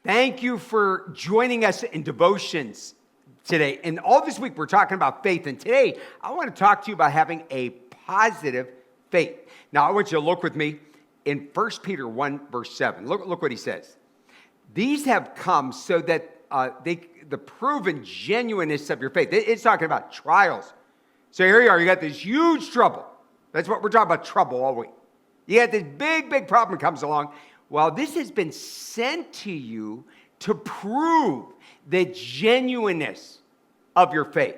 Thank you for joining us in devotions today. And all this week, we're talking about faith. And today, I want to talk to you about having a positive faith. Now, I want you to look with me in 1 Peter 1, verse 7. Look what he says. These have come so that the proven genuineness of your faith. It's talking about trials. So here you are. You got this huge trouble. That's what we're talking about, trouble all week. You got this big problem comes along. Well, this has been sent to you to prove the genuineness of your faith.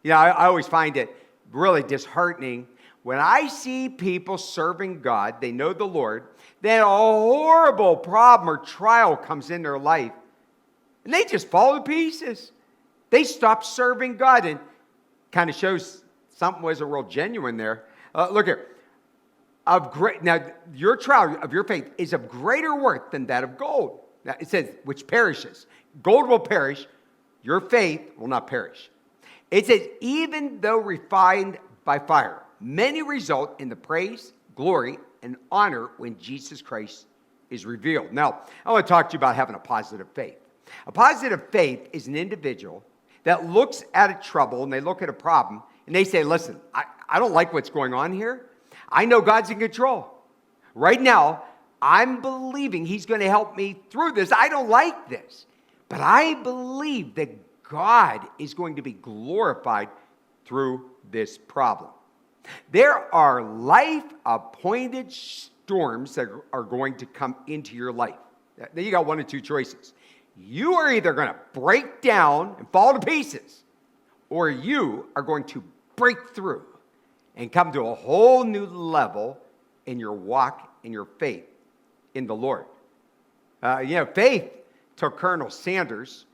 You know, I always find it really disheartening when I see people serving God, they know the Lord, then a horrible problem or trial comes in their life, and they just fall to pieces. They stop serving God, and kind of shows something wasn't real genuine there. Look here. Now, your trial of your faith is of greater worth than that of gold. Now, it says, which perishes. Gold will perish. Your faith will not perish. It says, even though refined by fire, many result in the praise, glory, and honor when Jesus Christ is revealed. Now, I want to talk to you about having a positive faith. A positive faith is an individual that looks at a trouble and they look at a problem and they say, listen, I don't like what's going on here. I know God's in control. Right now, I'm believing he's going to help me through this. I don't like this, but I believe that God is going to be glorified through this problem. There are life-appointed storms that are going to come into your life. Then you got one of two choices. You are either going to break down and fall to pieces, or you are going to break through and come to a whole new level in your walk, in your faith in the Lord. Faith took Colonel Sanders.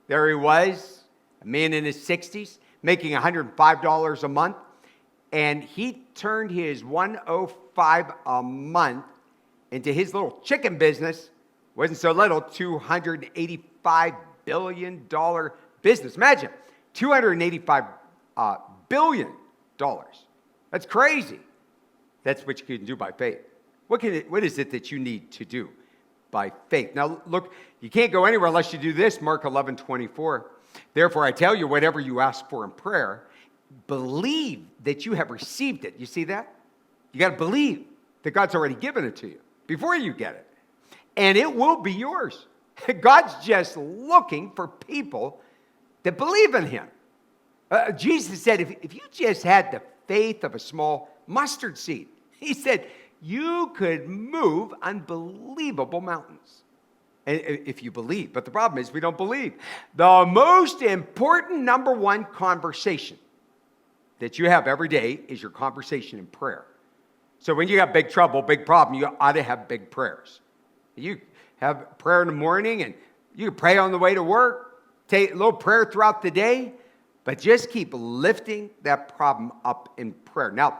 There he was, a man in his 60s, making $105 a month. And he turned his $105 a month into his little chicken business. Wasn't so little, $285 billion business. Imagine, $285 billion. That's crazy. That's what you can do by faith. What is it that you need to do by faith? Now, look, you can't go anywhere unless you do this. Mark 11:24. Therefore, I tell you, whatever you ask for in prayer, believe that you have received it. You see that? You got to believe that God's already given it to you before you get it. And it will be yours. God's just looking for people that believe in him. Jesus said, if you just had the faith of a small mustard seed, he said, you could move unbelievable mountains. If you believe. But the problem is we don't believe. The most important number one conversation that you have every day is your conversation in prayer. So when you got big trouble, big problem, you ought to have big prayers. You have prayer in the morning and you can pray on the way to work, take a little prayer throughout the day, but just keep lifting that problem up in prayer. Now,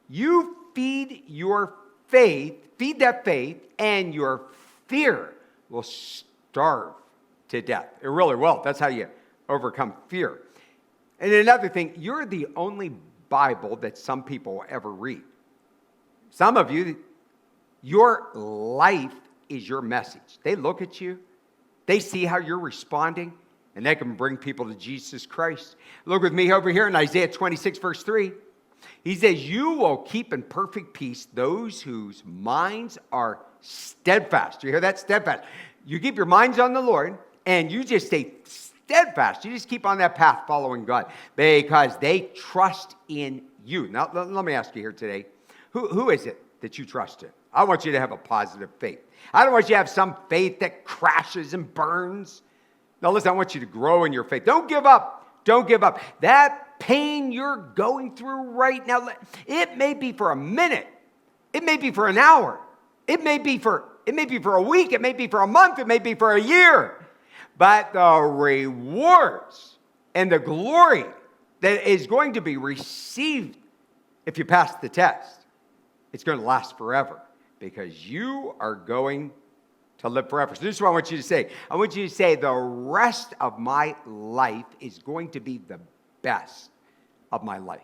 you feed your faith, feed that faith, and your fear will starve to death. It really will. That's how you overcome fear. And another thing, you're the only Bible that some people will ever read. Some of you, your life is your message. They look at you, they see how you're responding, and they can bring people to Jesus Christ. Look with me over here in Isaiah 26, verse 3. He says, you will keep in perfect peace those whose minds are steadfast. You hear that? Steadfast. You keep your minds on the Lord, and you just stay steadfast. You just keep on that path following God because they trust in you. Now, let me ask you here today, who is it that you trust in? I want you to have a positive faith. I don't want you to have some faith that crashes and burns. Now, listen, I want you to grow in your faith. Don't give up. Don't give up. That pain you're going through right now, it may be for a minute. It may be for an hour. It may be for a week. It may be for a month. It may be for a year. But the rewards and the glory that is going to be received if you pass the test, it's going to last forever because you are going to live forever. So this is what I want you to say. I want you to say the rest of my life is going to be the best of my life.